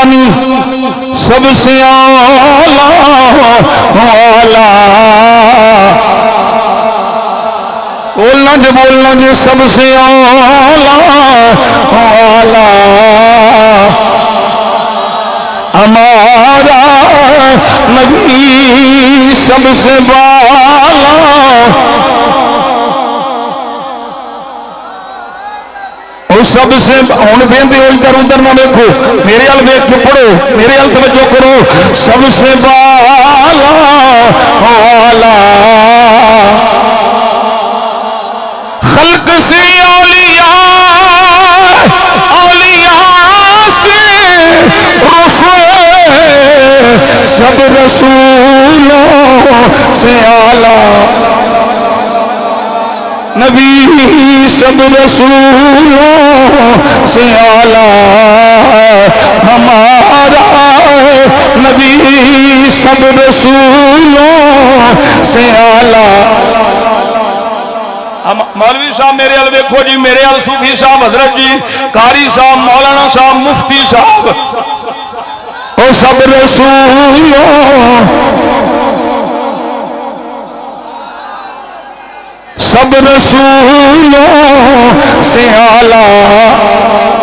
نورانی سب سے اعلیٰ والا بولنا جو بولنا جو سب سے اعلیٰ والا ہمارا نبی سب سے بالا وہ سب سے ہوں بہتے ادھر ادھر نہ دیکھو میرے حال دیکھ کے پڑھو میرے حال توجہ کرو سب سے بالا والا خلق سے اولیاء سے رسول سب رسولوں سے اعلیٰ نبی سب رسولوں سے اعلیٰ ہمارا نبی سب رسولوں سے اعلیٰ مولوی صاحب میرے حال دیکھو جی میرے حال صوفی صاحب حضرت جی قاری صاحب مولانا صاحب مفتی صاحب وہ سب رسولوں سب رسولوں سے اعلیٰ